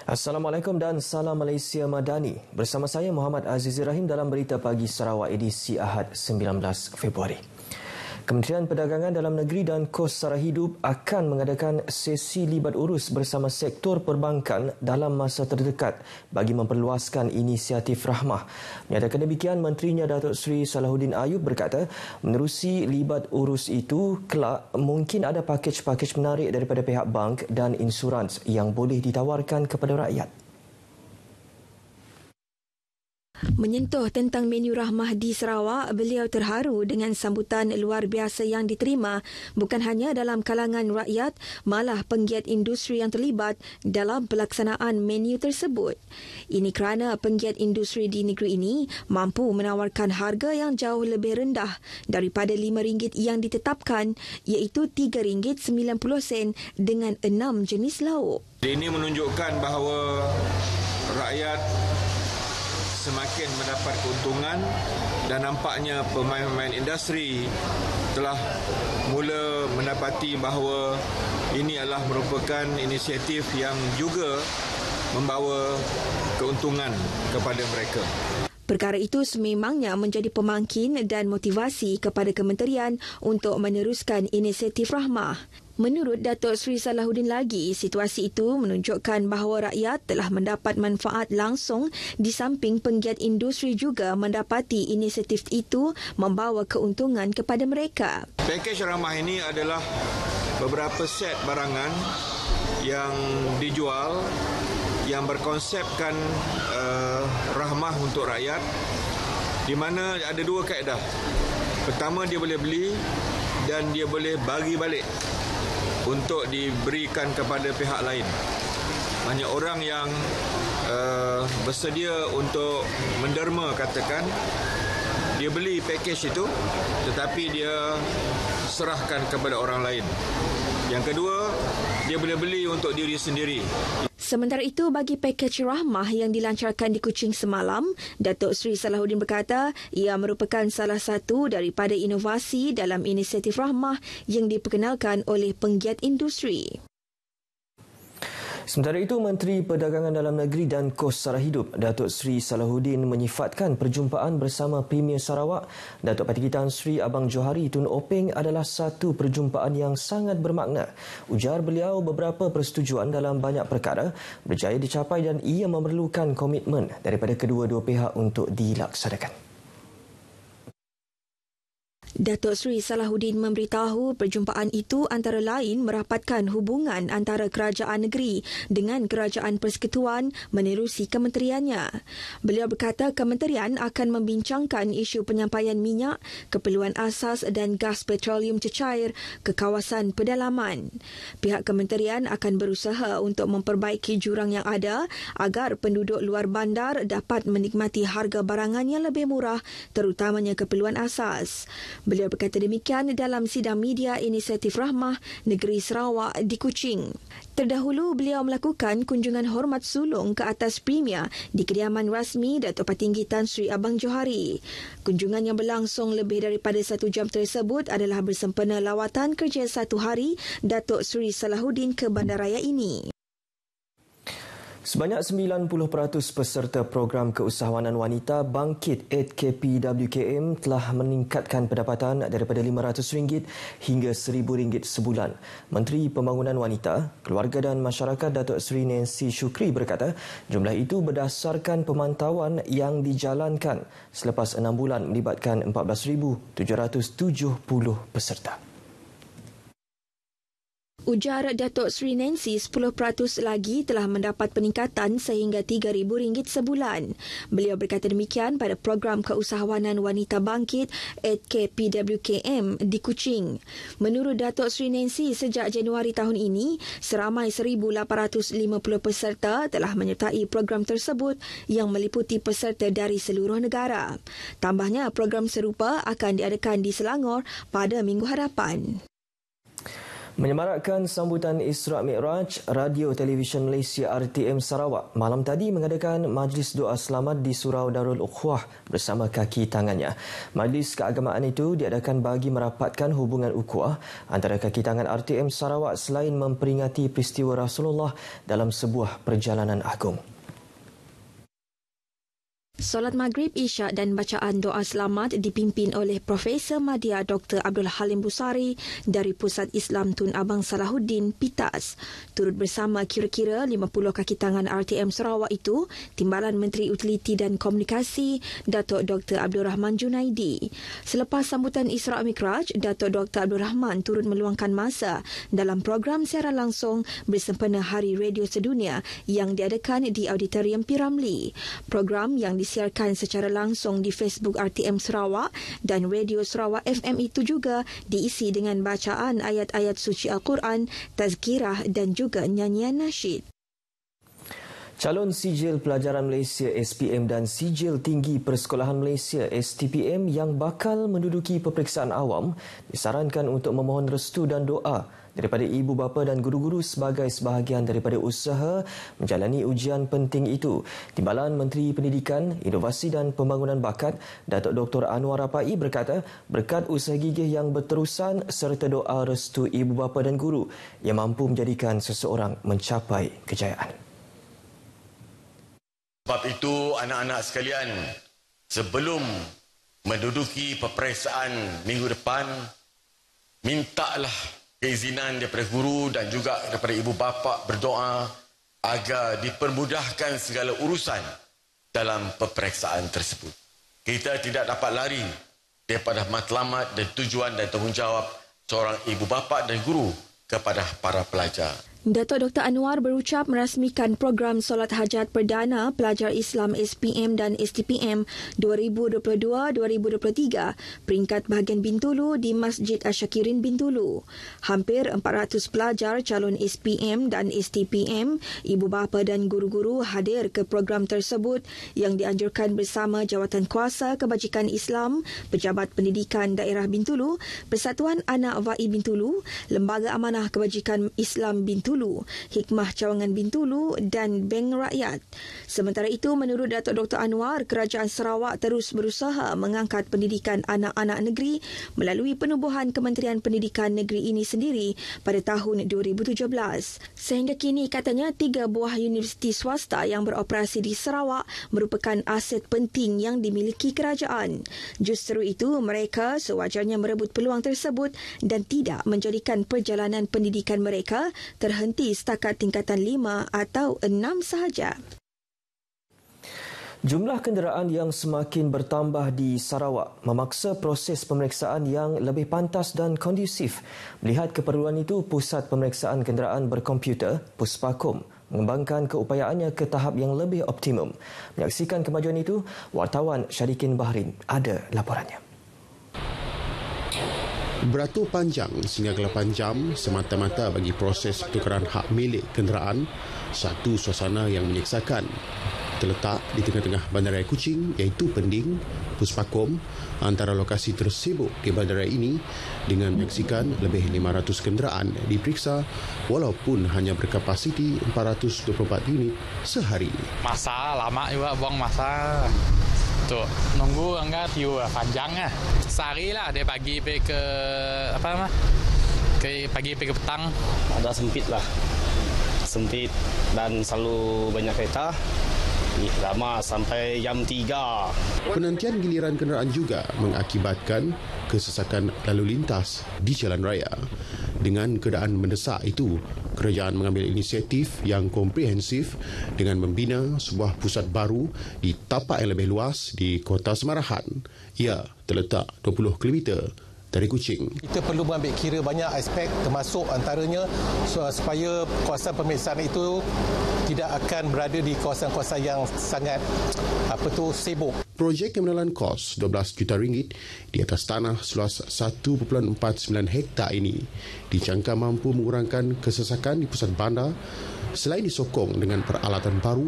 Assalamualaikum dan salam Malaysia Madani. Bersama saya Muhammad Azizi Rahim dalam Berita Pagi Sarawak edisi Ahad 19 Februari. Kementerian Perdagangan Dalam Negeri dan Kos Sara Hidup akan mengadakan sesi libat urus bersama sektor perbankan dalam masa terdekat bagi memperluaskan inisiatif Rahmah. Menyatakan demikian, Menterinya Datuk Seri Salahuddin Ayub berkata, menerusi libat urus itu, kelak mungkin ada pakej-pakej menarik daripada pihak bank dan insurans yang boleh ditawarkan kepada rakyat. Menyentuh tentang menu Rahmah di Sarawak, beliau terharu dengan sambutan luar biasa yang diterima bukan hanya dalam kalangan rakyat, malah penggiat industri yang terlibat dalam pelaksanaan menu tersebut. Ini kerana penggiat industri di negeri ini mampu menawarkan harga yang jauh lebih rendah daripada RM5 yang ditetapkan, iaitu RM3.90 dengan 6 jenis lauk. Ini menunjukkan bahawa rakyat semakin mendapat keuntungan dan nampaknya pemain-pemain industri telah mula mendapati bahawa ini adalah merupakan inisiatif yang juga membawa keuntungan kepada mereka. Perkara itu sememangnya menjadi pemangkin dan motivasi kepada kementerian untuk meneruskan inisiatif Rahmah. Menurut Datuk Seri Salahuddin lagi, situasi itu menunjukkan bahawa rakyat telah mendapat manfaat langsung di samping penggiat industri juga mendapati inisiatif itu membawa keuntungan kepada mereka. Pakej Rahmah ini adalah beberapa set barangan yang dijual yang berkonsepkan rahmah untuk rakyat, di mana ada dua kaedah. Pertama, dia boleh beli dan dia boleh bagi balik untuk diberikan kepada pihak lain. Banyak orang yang bersedia untuk menderma, katakan, dia beli pakej itu tetapi dia serahkan kepada orang lain. Yang kedua, dia boleh beli untuk diri sendiri. Sementara itu, bagi pakej Rahmah yang dilancarkan di Kuching semalam, Datuk Seri Salahuddin berkata ia merupakan salah satu daripada inovasi dalam inisiatif Rahmah yang diperkenalkan oleh penggiat industri. Sementara itu, Menteri Perdagangan Dalam Negeri dan Kos Sara Hidup, Datuk Seri Salahuddin menyifatkan perjumpaan bersama Premier Sarawak, Datuk Patiki Tan Sri Abang Johari Tun Openg adalah satu perjumpaan yang sangat bermakna. Ujar beliau, beberapa persetujuan dalam banyak perkara berjaya dicapai dan ia memerlukan komitmen daripada kedua-dua pihak untuk dilaksanakan. Datuk Seri Salahuddin memberitahu perjumpaan itu antara lain merapatkan hubungan antara kerajaan negeri dengan kerajaan persekutuan menerusi kementeriannya. Beliau berkata kementerian akan membincangkan isu penyampaian minyak, keperluan asas dan gas petroleum cecair ke kawasan pedalaman. Pihak kementerian akan berusaha untuk memperbaiki jurang yang ada agar penduduk luar bandar dapat menikmati harga barangan yang lebih murah, terutamanya keperluan asas. Beliau berkata demikian dalam sidang media inisiatif Rahmah Negeri Sarawak di Kuching. Terdahulu, beliau melakukan kunjungan hormat sulung ke atas Premier di kediaman rasmi Datuk Patinggi Tan Sri Abang Johari. Kunjungan yang berlangsung lebih daripada 1 jam tersebut adalah bersempena lawatan kerja 1 hari Datuk Seri Salahuddin ke bandaraya ini. Sebanyak 90% peserta program keusahawanan wanita Bangkit 8KPWKM telah meningkatkan pendapatan daripada RM500 hingga RM1,000 sebulan. Menteri Pembangunan Wanita, Keluarga dan Masyarakat Datuk Seri Nancy Shukri berkata, jumlah itu berdasarkan pemantauan yang dijalankan selepas 6 bulan melibatkan 14,770 peserta. Ujar Datuk Seri Nancy, 10% lagi telah mendapat peningkatan sehingga RM3,000 sebulan. Beliau berkata demikian pada program keusahawanan wanita Bangkit 8KPWKM di Kuching. Menurut Datuk Seri Nancy, sejak Januari tahun ini, seramai 1,850 peserta telah menyertai program tersebut yang meliputi peserta dari seluruh negara. Tambahnya, program serupa akan diadakan di Selangor pada minggu hadapan. Menyemarakkan sambutan Isra' Mi'raj, Radio Televisyen Malaysia RTM Sarawak malam tadi mengadakan majlis doa selamat di Surau Darul Ukhuwah bersama kaki tangannya. Majlis keagamaan itu diadakan bagi merapatkan hubungan ukhuwah antara kaki tangan RTM Sarawak selain memperingati peristiwa Rasulullah dalam sebuah perjalanan agung. Solat Maghrib, Isyak dan bacaan doa selamat dipimpin oleh Profesor Madya Dr. Abdul Halim Busari dari Pusat Islam Tun Abang Salahuddin, PITAS. Turut bersama kira-kira 50 kaki tangan RTM Sarawak itu, Timbalan Menteri Utiliti dan Komunikasi, Datuk Dr. Abdul Rahman Junaidi. Selepas sambutan Isra' Mikraj, Datuk Dr. Abdul Rahman turut meluangkan masa dalam program siaran langsung bersempena Hari Radio Sedunia yang diadakan di Auditorium P. Ramlee. Program yang disiarkan secara langsung di Facebook RTM Sarawak dan Radio Sarawak FM itu juga diisi dengan bacaan ayat-ayat suci Al-Quran, tazkirah dan juga nyanyian nasyid. Calon Sijil Pelajaran Malaysia SPM dan Sijil Tinggi Persekolahan Malaysia STPM yang bakal menduduki peperiksaan awam disarankan untuk memohon restu dan doa daripada ibu bapa dan guru-guru sebagai sebahagian daripada usaha menjalani ujian penting itu. Timbalan Menteri Pendidikan, Inovasi dan Pembangunan Bakat, Datuk Dr. Anwar Rapai berkata, berkat usaha gigih yang berterusan serta doa restu ibu bapa dan guru yang mampu menjadikan seseorang mencapai kejayaan. Sebab itu anak-anak sekalian, sebelum menduduki peperiksaan minggu depan, mintalah keizinan daripada guru dan juga daripada ibu bapa berdoa agar dipermudahkan segala urusan dalam peperiksaan tersebut. Kita tidak dapat lari daripada matlamat dan tujuan dan tanggungjawab seorang ibu bapa dan guru kepada para pelajar. Datuk Dr. Anwar berucap merasmikan program solat hajat perdana pelajar Islam SPM dan STPM 2022-2023 peringkat bahagian Bintulu di Masjid Asyakirin Bintulu. Hampir 400 pelajar calon SPM dan STPM, ibu bapa dan guru-guru hadir ke program tersebut yang dianjurkan bersama Jawatan Kuasa Kebajikan Islam, Pejabat Pendidikan Daerah Bintulu, Persatuan Anak Vai Bintulu, Lembaga Amanah Kebajikan Islam Bintulu, Hikmah Cawangan Bintulu dan Bank Rakyat. Sementara itu, menurut Datuk Dr. Anwar, Kerajaan Sarawak terus berusaha mengangkat pendidikan anak-anak negeri melalui penubuhan Kementerian Pendidikan Negeri ini sendiri pada tahun 2017. Sehingga kini, katanya, 3 buah universiti swasta yang beroperasi di Sarawak merupakan aset penting yang dimiliki kerajaan. Justru itu, mereka sewajarnya merebut peluang tersebut dan tidak menjadikan perjalanan pendidikan mereka terhenti setakat tingkatan 5 atau 6 sahaja. Jumlah kenderaan yang semakin bertambah di Sarawak memaksa proses pemeriksaan yang lebih pantas dan kondusif. Melihat keperluan itu, Pusat Pemeriksaan Kenderaan Berkomputer, Puspakom, mengembangkan keupayaannya ke tahap yang lebih optimum. Menyaksikan kemajuan itu, wartawan Syarikin Bahrin ada laporannya. Beratur panjang sehingga 8 jam semata-mata bagi proses pertukaran hak milik kenderaan, satu suasana yang menyeksakan. Terletak di tengah-tengah Bandaraya Kuching iaitu Pending, Puspakom, antara lokasi tersibuk di bandaraya ini dengan menyaksikan lebih 500 kenderaan diperiksa walaupun hanya berkapasiti 424 unit sehari. Masa lama juga buang masa. Tuh, nunggu enggak tiu panjang ah. Sehari lah dari pagi pergi ke pagi pergi ke petang. Ada sempit lah. Sempit dan selalu banyak kereta. Lama sampai jam 3. Penantian giliran kenderaan juga mengakibatkan kesesakan lalu lintas di jalan raya. Dengan keadaan mendesak itu, kerajaan mengambil inisiatif yang komprehensif dengan membina sebuah pusat baru di tapak yang lebih luas di Kota Semarahan. Ia terletak 20 km dari Kuching. Kita perlu mengambil kira banyak aspek termasuk antaranya supaya kawasan pemeriksaan itu tidak akan berada di kawasan-kawasan yang sangat sibuk. Projek yang menelan kos 12 juta ringgit di atas tanah seluas 1.49 hektar ini dijangka mampu mengurangkan kesesakan di pusat bandar selain disokong dengan peralatan baru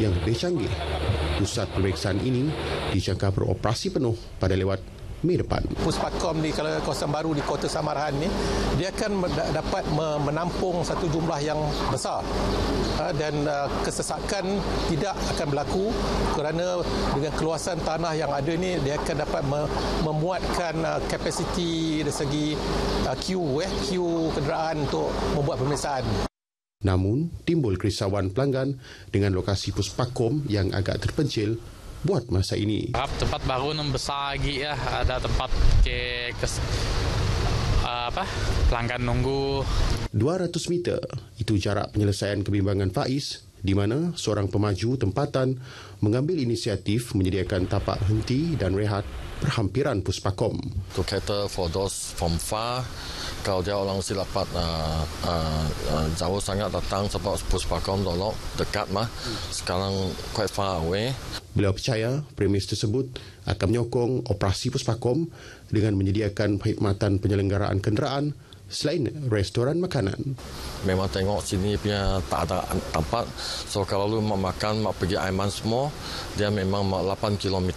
yang lebih canggih. Pusat pemeriksaan ini dijangka beroperasi penuh pada lewat Mei depan. Puspakom di kawasan baru di Kota Samarahan ni, dia akan dapat menampung satu jumlah yang besar dan kesesakan tidak akan berlaku kerana dengan keluasan tanah yang ada ni dia akan dapat memuatkan kapasiti dari segi queue kenderaan untuk membuat pemeriksaan. Namun, timbul kerisauan pelanggan dengan lokasi Puspakom yang agak terpencil buat masa ini. Tempat baru yang besar lagi ya, ada tempat pelanggan nunggu. 200 meter itu jarak penyelesaian kebimbangan Faiz di mana seorang pemaju tempatan mengambil inisiatif menyediakan tapak henti dan rehat perhampiran Puspakom. To cater for those from far, kalau dia orang mesti dapat jauh sangat datang sebab Puspakom dolok dekat mah. Sekarang quite far away. Beliau percaya premis tersebut akan menyokong operasi Puspakom dengan menyediakan perkhidmatan penyelenggaraan kenderaan selain restoran makanan. Memang tengok sini punya tak ada tempat. So kalau lu mau makan, mau pergi Aiman semua, dia memang 8 km.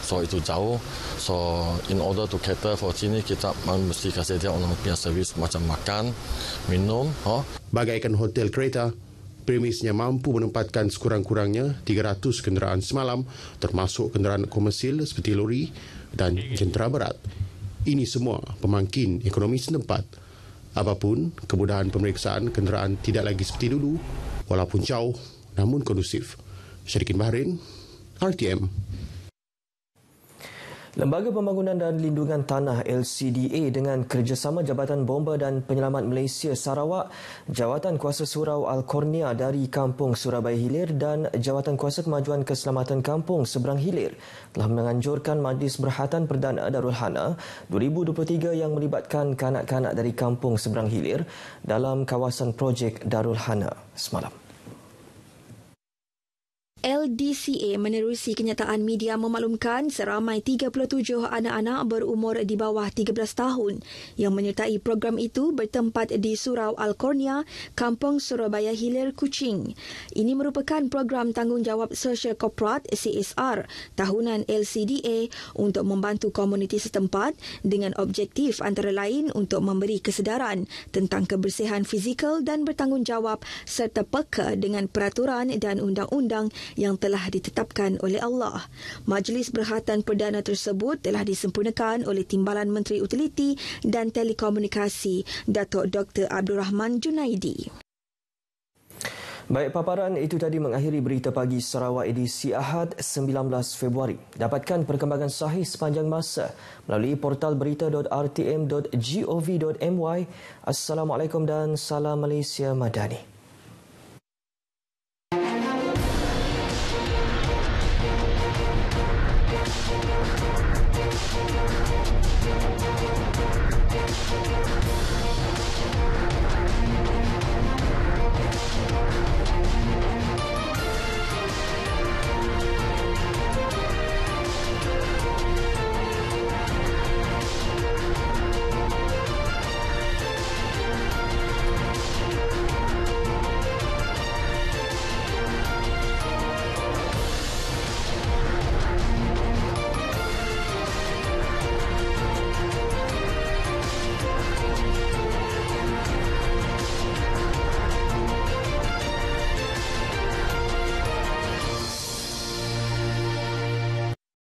So itu jauh. So in order to cater for sini, kita mesti kasih dia orang punya servis macam makan, minum. Bagaikan hotel kereta, premisnya mampu menempatkan sekurang-kurangnya 300 kenderaan semalam, termasuk kenderaan komersil seperti lori dan jentera berat. Ini semua pemangkin ekonomi setempat. Apapun, kemudahan pemeriksaan kenderaan tidak lagi seperti dulu, walaupun jauh namun kondusif. Syarikin Bahrain, RTM. Lembaga Pembangunan dan Lindungan Tanah LCDA dengan kerjasama Jabatan Bomba dan Penyelamat Malaysia Sarawak, Jawatan Kuasa Surau Al-Kornia dari Kampung Surabaya Hilir dan Jawatan Kuasa Kemajuan Keselamatan Kampung Seberang Hilir telah menganjurkan Majlis Berhatan Perdana Darul Hana 2023 yang melibatkan kanak-kanak dari Kampung Seberang Hilir dalam kawasan projek Darul Hana semalam. LDCA menerusi kenyataan media memaklumkan seramai 37 anak-anak berumur di bawah 13 tahun yang menyertai program itu bertempat di Surau Al-Kornia, Kampung Surabaya Hilir, Kuching. Ini merupakan program tanggungjawab sosial korporat CSR tahunan LCDA untuk membantu komuniti setempat dengan objektif antara lain untuk memberi kesedaran tentang kebersihan fizikal dan bertanggungjawab serta peka dengan peraturan dan undang-undang yang telah ditetapkan oleh Allah. Majlis Berhatan Perdana tersebut telah disempurnakan oleh Timbalan Menteri Utiliti dan Telekomunikasi, Datuk Dr. Abdul Rahman Junaidi. Baik, paparan itu tadi mengakhiri Berita Pagi Sarawak edisi Ahad 19 Februari. Dapatkan perkembangan sahih sepanjang masa melalui portal berita.rtm.gov.my. Assalamualaikum dan salam Malaysia Madani.